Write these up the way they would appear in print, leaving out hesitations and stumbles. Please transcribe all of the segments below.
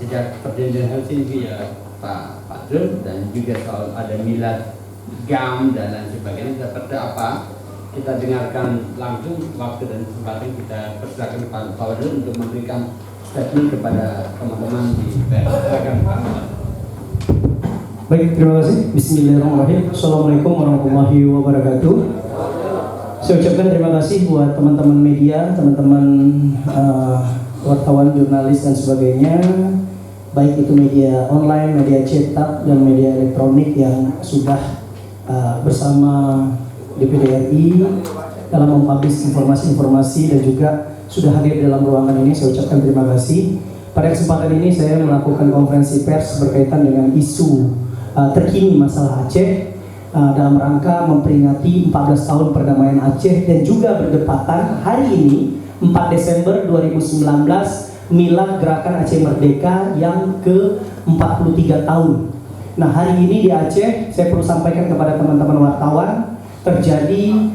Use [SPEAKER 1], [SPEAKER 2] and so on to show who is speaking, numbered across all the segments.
[SPEAKER 1] sejak perjanjian Helsinki ya Pak Dun, dan juga soal ada milad GAM dan lain sebagainya. Seperti apa, kita dengarkan langsung. Waktu dan kesempatan kita persilakan Pak Dun untuk memberikan statement kepada teman-teman di pers. Silakan Pak.
[SPEAKER 2] Baik, terima kasih. Bismillahirrahmanirrahim. Assalamualaikum warahmatullahi wabarakatuh. Saya ucapkan terima kasih buat teman-teman media, teman-teman wartawan, jurnalis dan sebagainya, baik itu media online, media cetak dan media elektronik yang sudah bersama DPD RI dalam mempublish informasi-informasi dan juga sudah hadir dalam ruangan ini. Saya ucapkan terima kasih. Pada kesempatan ini saya melakukan konferensi pers berkaitan dengan isu terkini masalah Aceh dalam rangka memperingati 14 tahun perdamaian Aceh dan juga berdepatan hari ini 4 Desember 2019 milad Gerakan Aceh Merdeka yang ke-43 tahun. Nah, hari ini di Aceh saya perlu sampaikan kepada teman-teman wartawan terjadi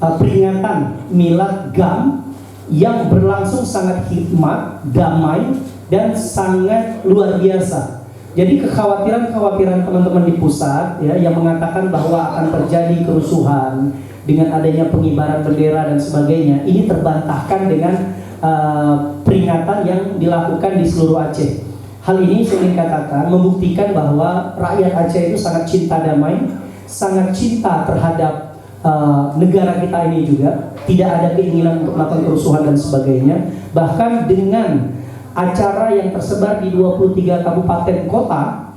[SPEAKER 2] peringatan milad GAM yang berlangsung sangat hikmat, damai dan sangat luar biasa. Jadi kekhawatiran teman-teman di pusat ya yang mengatakan bahwa akan terjadi kerusuhan dengan adanya pengibaran bendera dan sebagainya, ini terbantahkan dengan peringatan yang dilakukan di seluruh Aceh. Hal ini saya ingin katakan membuktikan bahwa rakyat Aceh itu sangat cinta damai, sangat cinta terhadap negara kita ini juga, tidak ada keinginan untuk melakukan kerusuhan dan sebagainya. Bahkan dengan acara yang tersebar di 23 kabupaten kota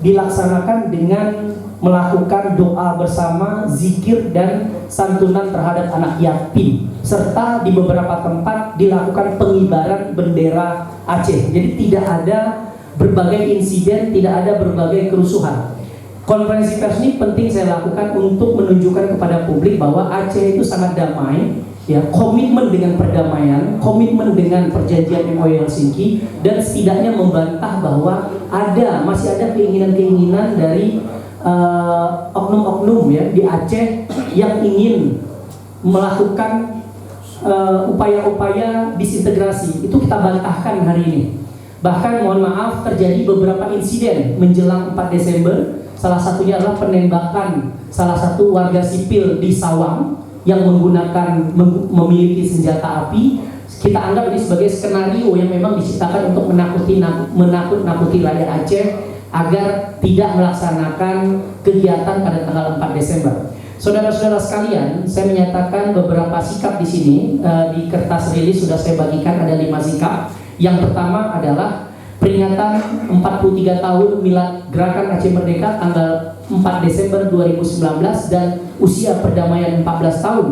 [SPEAKER 2] dilaksanakan dengan melakukan doa bersama, zikir dan santunan terhadap anak yatim, serta di beberapa tempat dilakukan pengibaran bendera Aceh. Jadi tidak ada berbagai insiden, tidak ada berbagai kerusuhan. Konferensi pers ini penting saya lakukan untuk menunjukkan kepada publik bahwa Aceh itu sangat damai, ya, komitmen dengan perdamaian, komitmen dengan perjanjian MOU Helsinki, dan setidaknya membantah bahwa masih ada keinginan-keinginan dari oknum-oknum ya di Aceh yang ingin melakukan upaya-upaya disintegrasi. Itu kita bantahkan hari ini. Bahkan mohon maaf, terjadi beberapa insiden menjelang 4 Desember. Salah satunya adalah penembakan salah satu warga sipil di Sawang yang memiliki senjata api. Kita anggap ini sebagai skenario yang memang diciptakan untuk menakut-nakuti rakyat Aceh agar tidak melaksanakan kegiatan pada tanggal 4 Desember. Saudara-saudara sekalian, saya menyatakan beberapa sikap di sini. Di kertas rilis sudah saya bagikan ada 5 sikap. Yang pertama adalah peringatan 43 tahun milad Gerakan Aceh Merdeka tanggal 4 Desember 2019 dan usia perdamaian 14 tahun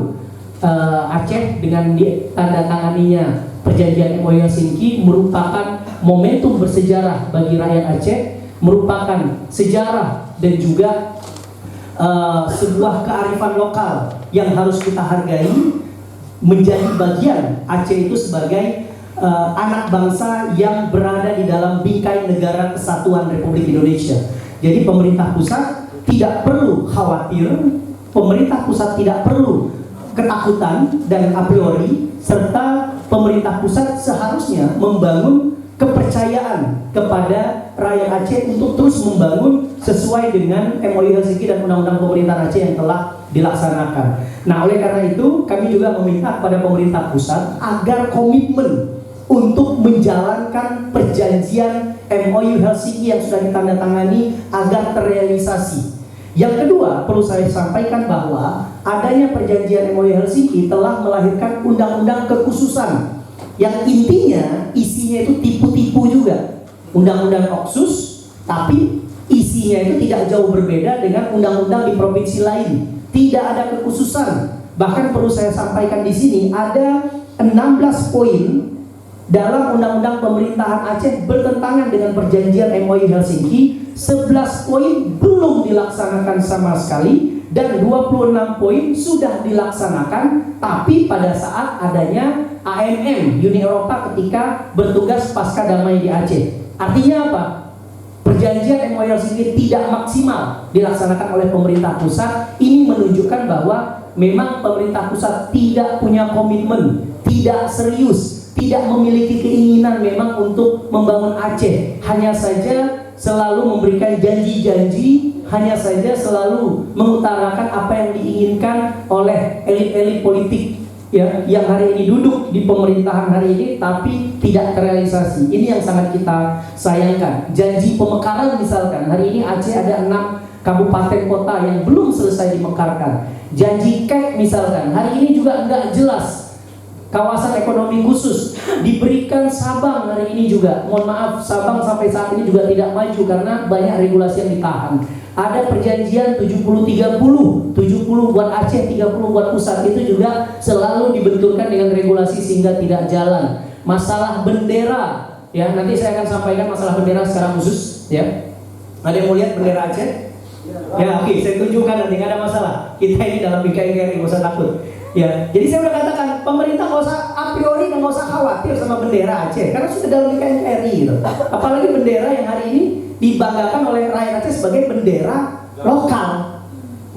[SPEAKER 2] Aceh dengan tanda tanganinya perjanjian MOU Helsinki merupakan momentum bersejarah bagi rakyat Aceh, merupakan sejarah dan juga sebuah kearifan lokal yang harus kita hargai, menjadi bagian Aceh itu sebagai anak bangsa yang berada di dalam bingkai negara kesatuan Republik Indonesia. Jadi pemerintah pusat tidak perlu khawatir, pemerintah pusat tidak perlu ketakutan dan a priori, serta pemerintah pusat seharusnya membangun kepercayaan kepada rakyat Aceh untuk terus membangun sesuai dengan MOU Helsinki dan Undang-Undang Pemerintahan Aceh yang telah dilaksanakan. Nah, oleh karena itu kami juga meminta kepada pemerintah pusat agar komitmen untuk menjalankan perjanjian MOU Helsinki yang sudah ditandatangani agar terrealisasi. Yang kedua, perlu saya sampaikan bahwa adanya perjanjian MOU Helsinki telah melahirkan undang-undang kekhususan yang intinya isinya itu tipu-tipu juga. Undang-undang Otsus, tapi isinya itu tidak jauh berbeda dengan undang-undang di provinsi lain. Tidak ada kekhususan. Bahkan perlu saya sampaikan di sini ada 16 poin dalam Undang-Undang Pemerintahan Aceh bertentangan dengan perjanjian MOU Helsinki. 11 poin belum dilaksanakan sama sekali dan 26 poin sudah dilaksanakan, tapi pada saat adanya AMM Uni Eropa ketika bertugas pasca damai di Aceh. Artinya apa? Perjanjian MOU Helsinki tidak maksimal dilaksanakan oleh pemerintah pusat. Ini menunjukkan bahwa memang pemerintah pusat tidak punya komitmen, tidak serius, tidak memiliki keinginan keinginan memang untuk membangun Aceh, hanya saja selalu memberikan janji-janji, hanya saja selalu mengutarakan apa yang diinginkan oleh elit-elit politik ya, yang hari ini duduk di pemerintahan hari ini tapi tidak terrealisasi. Ini yang sangat kita sayangkan. Janji pemekaran misalkan, hari ini Aceh ada 6 kabupaten kota yang belum selesai dimekarkan. Janji KEK misalkan, hari ini juga enggak jelas. Kawasan ekonomi khusus diberikan Sabang hari ini juga. Mohon maaf, Sabang sampai saat ini juga tidak maju karena banyak regulasi yang ditahan. Ada perjanjian 70-30, 70 buat Aceh, 30 buat pusat, itu juga selalu dibenturkan dengan regulasi sehingga tidak jalan. Masalah bendera, ya nanti saya akan sampaikan masalah bendera secara khusus, ya. Ada yang mau lihat bendera Aceh? Ya oke, saya tunjukkan nanti, nggak ada masalah. Kita ini dalam BKNKRI, nggak usah takut. Ya, jadi saya udah katakan pemerintah nggak usah a priori, nggak usah khawatir sama bendera Aceh karena sudah dalam BKNKRI gitu. Apalagi bendera yang hari ini dibanggakan oleh rakyat Aceh sebagai bendera lokal,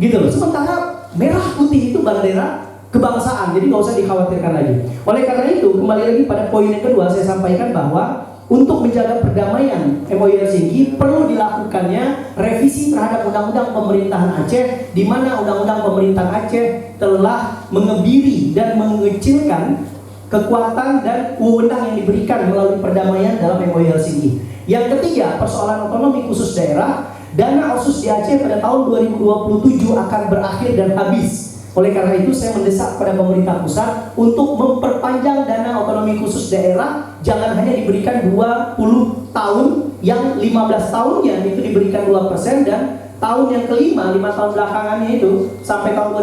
[SPEAKER 2] gitu loh. Sementara merah putih itu bendera kebangsaan, jadi nggak usah dikhawatirkan lagi. Oleh karena itu, kembali lagi pada poin yang kedua, saya sampaikan bahwa untuk menjaga perdamaian MOU Helsinki perlu dilakukannya revisi terhadap undang-undang pemerintahan Aceh, di mana undang-undang pemerintahan Aceh telah mengebiri dan mengecilkan kekuatan dan wewenang yang diberikan melalui perdamaian dalam MOU Helsinki. Yang ketiga, persoalan otonomi khusus daerah. Dana otsus di Aceh pada tahun 2027 akan berakhir dan habis. Oleh karena itu saya mendesak pada pemerintah pusat untuk memperpanjang dana otonomi khusus daerah, jangan hanya diberikan 20 tahun, yang 15 tahunnya itu diberikan 2% dan tahun yang kelima, 5 tahun belakangannya itu sampai tahun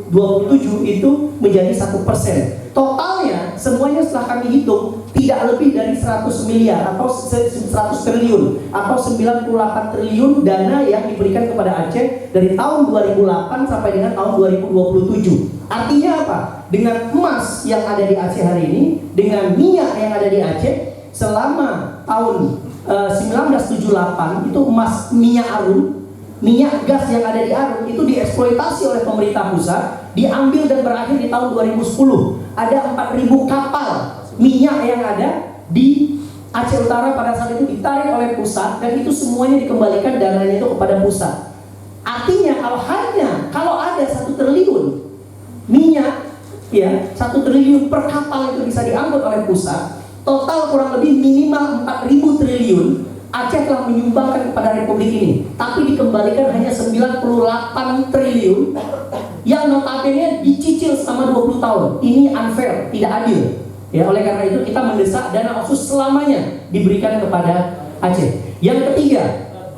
[SPEAKER 2] 2027 itu menjadi 1%. Totalnya semuanya setelah kami hitung tidak lebih dari 100 miliar atau 100 triliun atau 98 triliun dana yang diberikan kepada Aceh dari tahun 2008 sampai dengan tahun 2027. Artinya apa? Dengan emas yang ada di Aceh hari ini, dengan minyak yang ada di Aceh selama tahun 1978 itu emas minyak Arum, minyak gas yang ada di Arum itu dieksploitasi oleh pemerintah pusat, diambil dan berakhir di tahun 2010. Ada 4.000 kapal minyak yang ada di Aceh Utara pada saat itu ditarik oleh pusat dan itu semuanya dikembalikan dananya itu kepada pusat. Artinya kalau ada 1 triliun minyak, ya 1 triliun per kapal itu bisa diangkut oleh pusat, total kurang lebih minimal 4.000 triliun Aceh telah menyumbangkan kepada Republik ini, tapi dikembalikan hanya 98 triliun yang notabene dicicil selama 20 tahun. Ini unfair, tidak adil. Ya, oleh karena itu kita mendesak dana otsus selamanya diberikan kepada Aceh. Yang ketiga,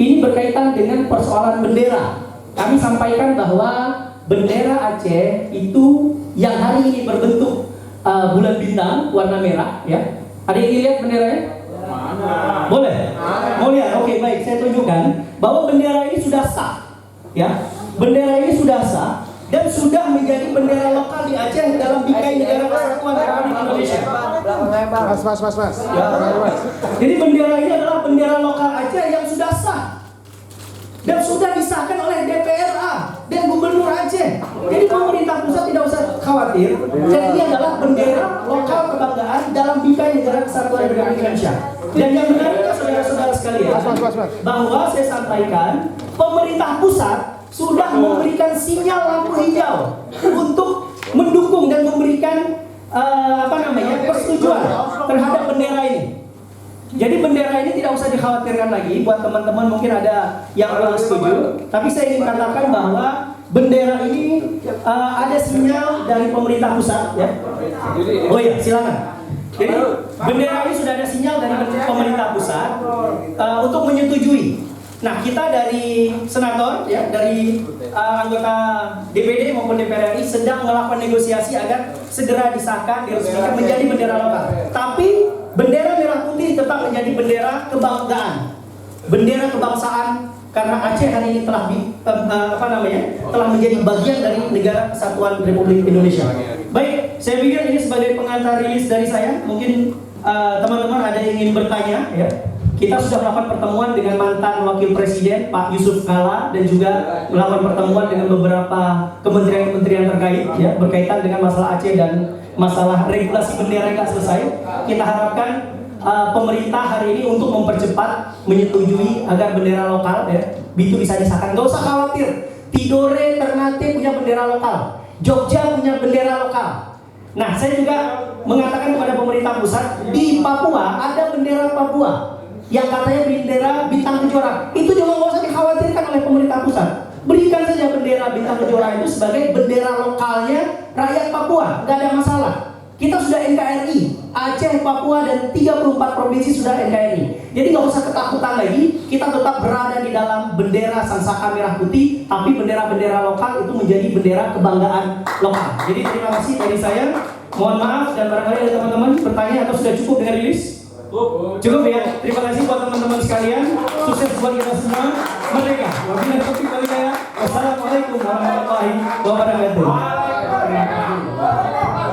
[SPEAKER 2] ini berkaitan dengan persoalan bendera. Kami sampaikan bahwa bendera Aceh itu yang hari ini berbentuk bulan bintang warna merah, ya. Ada yang lihat benderanya? Boleh? Mau lihat? Oke, baik, saya tunjukkan bahwa bendera ini sudah sah. Ya, bendera ini sudah sah dan sudah menjadi bendera lokal di Aceh dalam bingkai Negara Kesatuan Republik Indonesia.
[SPEAKER 3] Mas.
[SPEAKER 2] Ya. Jadi bendera ini adalah bendera lokal Aceh yang sudah sah dan sudah disahkan oleh DPRA dan Gubernur Aceh. Jadi pemerintah pusat tidak usah khawatir. Dan ini adalah bendera lokal kebanggaan dalam bingkai Negara Kesatuan Republik Indonesia. Dan yang menarik, saudara-saudara sekalian, bahwa saya sampaikan pemerintah pusat sudah memberikan sinyal lampu hijau untuk mendukung dan memberikan persetujuan terhadap bendera ini. Jadi bendera ini tidak usah dikhawatirkan lagi. Buat teman-teman mungkin ada yang kurang setuju, tapi saya ingin katakan bahwa bendera ini ada sinyal dari pemerintah pusat, ya. Oh iya, silakan. Jadi bendera ini sudah ada sinyal dari pemerintah pusat untuk menyetujui. Nah, kita dari senator, ya, dari anggota DPD maupun DPR RI sedang melakukan negosiasi agar segera disahkan, diresmikan menjadi bendera lokal. Tapi bendera merah putih tetap menjadi bendera kebanggaan, bendera kebangsaan, karena Aceh hari ini telah telah menjadi bagian dari Negara Kesatuan Republik Indonesia. Baik, saya pikir ini sebagai pengantar rilis dari saya. Mungkin teman-teman ada yang ingin bertanya, ya. Kita sudah melakukan pertemuan dengan mantan Wakil Presiden Pak Yusuf Kala dan juga melakukan pertemuan dengan beberapa kementerian-kementerian terkait, ya, berkaitan dengan masalah Aceh dan masalah regulasi bendera yang tidak selesai. Kita harapkan pemerintah hari ini untuk mempercepat menyetujui agar bendera lokal ya itu bisa disahkan. Gak usah khawatir, Tidore Ternate punya bendera lokal, Jogja punya bendera lokal. Nah, saya juga mengatakan kepada pemerintah pusat, di Papua ada bendera Papua yang katanya bendera bintang kejora. Itu juga nggak usah dikhawatirkan oleh pemerintah pusat. Berikan saja bendera bintang kejora itu sebagai bendera lokalnya rakyat Papua, nggak ada masalah. Kita sudah NKRI, Aceh, Papua, dan 34 provinsi sudah NKRI. Jadi nggak usah ketakutan lagi, kita tetap berada di dalam bendera Sangsaka Merah Putih, tapi bendera-bendera lokal itu menjadi bendera kebanggaan lokal. Jadi terima kasih dari saya. Mohon maaf dan barangkali ada teman-teman bertanya atau sudah cukup dengan rilis? Cukup ya. Terima kasih buat teman-teman sekalian. Sukses buat kita semua. Merdeka. Wabillahi taufiq wal hidayah. Wassalamualaikum warahmatullahi wabarakatuh.